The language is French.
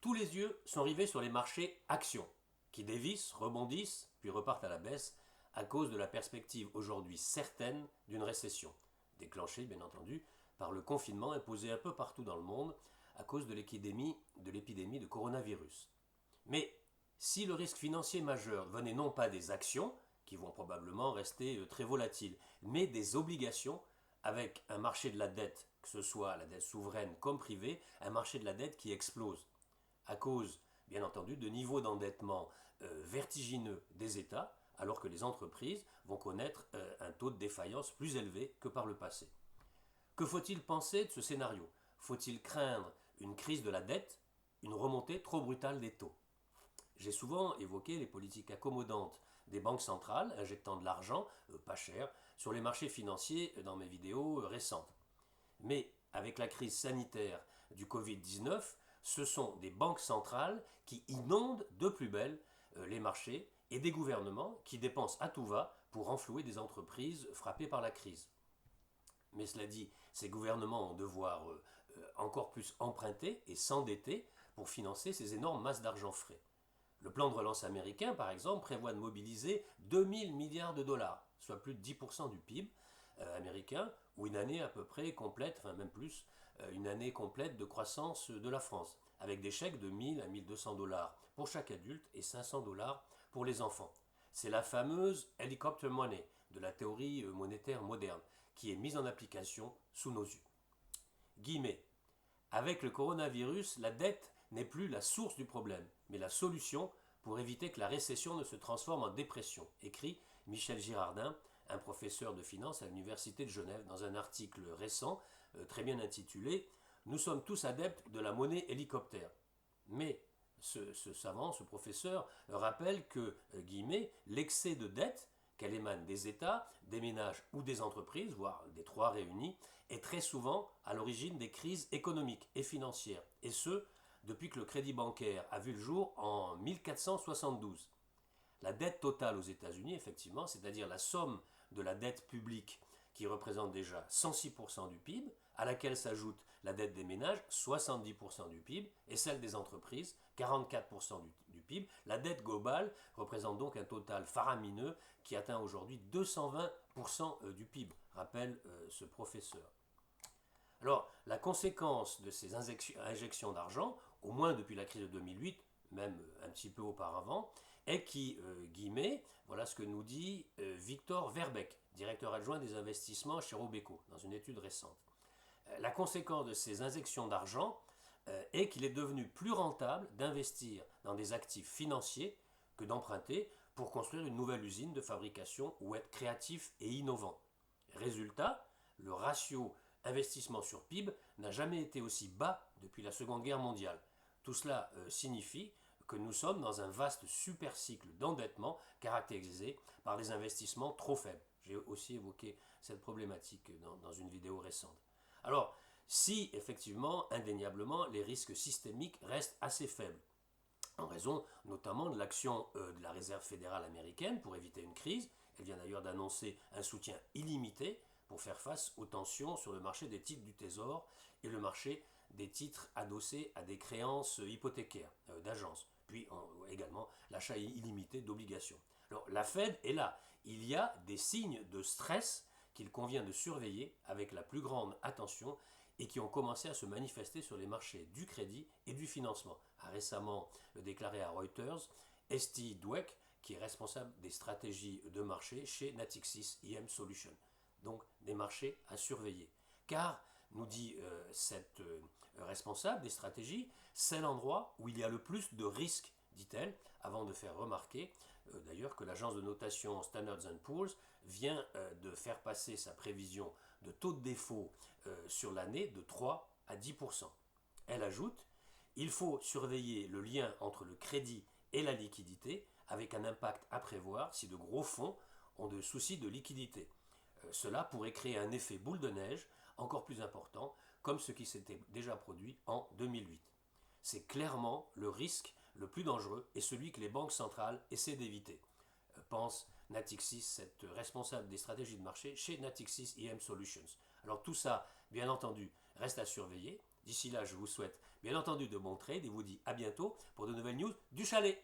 tous les yeux sont rivés sur les marchés actions, qui dévissent, rebondissent, puis repartent à la baisse, à cause de la perspective aujourd'hui certaine d'une récession, déclenchée bien entendu par le confinement imposé un peu partout dans le monde à cause de l'épidémie de coronavirus. Mais si le risque financier majeur venait non pas des actions, qui vont probablement rester très volatiles, mais des obligations, avec un marché de la dette, que ce soit la dette souveraine comme privée, un marché de la dette qui explose, à cause, bien entendu, de niveaux d'endettement vertigineux des États, alors que les entreprises vont connaître un taux de défaillance plus élevé que par le passé. Que faut-il penser de ce scénario? Faut-il craindre une crise de la dette, une remontée trop brutale des taux? J'ai souvent évoqué les politiques accommodantes des banques centrales injectant de l'argent, pas cher, sur les marchés financiers dans mes vidéos récentes. Mais avec la crise sanitaire du Covid-19, ce sont des banques centrales qui inondent de plus belle les marchés et des gouvernements qui dépensent à tout va pour renflouer des entreprises frappées par la crise. Mais cela dit, ces gouvernements vont devoir encore plus emprunter et s'endetter pour financer ces énormes masses d'argent frais. Le plan de relance américain, par exemple, prévoit de mobiliser 2000 milliards de dollars, soit plus de 10% du PIB américain, ou une année à peu près complète, enfin même plus, une année complète de croissance de la France, avec des chèques de 1000 à 1200 dollars pour chaque adulte et 500 dollars pour les enfants. C'est la fameuse helicopter money de la théorie monétaire moderne, qui est mise en application sous nos yeux. Guillemets. Avec le coronavirus, la dette n'est plus la source du problème, mais la solution pour éviter que la récession ne se transforme en dépression, écrit Michel Girardin, un professeur de finance à l'Université de Genève, dans un article récent, très bien intitulé « Nous sommes tous adeptes de la monnaie hélicoptère ». Mais ce savant, ce professeur, rappelle que, guillemets, l'excès de dette, qu'elle émane des États, des ménages ou des entreprises, voire des trois réunis, est très souvent à l'origine des crises économiques et financières, et ce, depuis que le crédit bancaire a vu le jour en 1472. La dette totale aux États-Unis, effectivement, c'est-à-dire la somme de la dette publique qui représente déjà 106% du PIB, à laquelle s'ajoute la dette des ménages, 70% du PIB, et celle des entreprises, 44% du PIB. La dette globale représente donc un total faramineux qui atteint aujourd'hui 220% du PIB, rappelle ce professeur. Alors, la conséquence de ces injections d'argent, au moins depuis la crise de 2008, même un petit peu auparavant, est qui, guillemets, voilà ce que nous dit Victor Verbeek, directeur adjoint des investissements chez Robeco, dans une étude récente. La conséquence de ces injections d'argent est qu'il est devenu plus rentable d'investir dans des actifs financiers que d'emprunter pour construire une nouvelle usine de fabrication ou être créatif et innovant. Résultat, le ratio investissement sur PIB n'a jamais été aussi bas depuis la Seconde Guerre mondiale. Tout cela signifie que nous sommes dans un vaste supercycle d'endettement caractérisé par des investissements trop faibles. J'ai aussi évoqué cette problématique dans une vidéo récente. Alors, si effectivement, indéniablement, les risques systémiques restent assez faibles, en raison notamment de l'action de la Réserve fédérale américaine pour éviter une crise, elle vient d'ailleurs d'annoncer un soutien illimité pour faire face aux tensions sur le marché des titres du Trésor et le marché des titres adossés à des créances hypothécaires d'agences, puis également l'achat illimité d'obligations. Alors la Fed est là, il y a des signes de stress qu'il convient de surveiller avec la plus grande attention et qui ont commencé à se manifester sur les marchés du crédit et du financement, a récemment déclaré à Reuters Esti Dweck, qui est responsable des stratégies de marché chez Natixis IM Solutions. Donc des marchés à surveiller. Car, nous dit cette responsable des stratégies, c'est l'endroit où il y a le plus de risques, dit-elle, avant de faire remarquer d'ailleurs que l'agence de notation Standard & Poor's vient de faire passer sa prévision de taux de défaut sur l'année de 3 à 10%. Elle ajoute, il faut surveiller le lien entre le crédit et la liquidité avec un impact à prévoir si de gros fonds ont des soucis de liquidité. Cela pourrait créer un effet boule de neige encore plus important, comme ce qui s'était déjà produit en 2008. C'est clairement le risque le plus dangereux et celui que les banques centrales essaient d'éviter, pense Natixis, cette responsable des stratégies de marché chez Natixis IM Solutions. Alors tout ça, bien entendu, reste à surveiller. D'ici là, je vous souhaite bien entendu de bon trade et vous dis à bientôt pour de nouvelles news du chalet.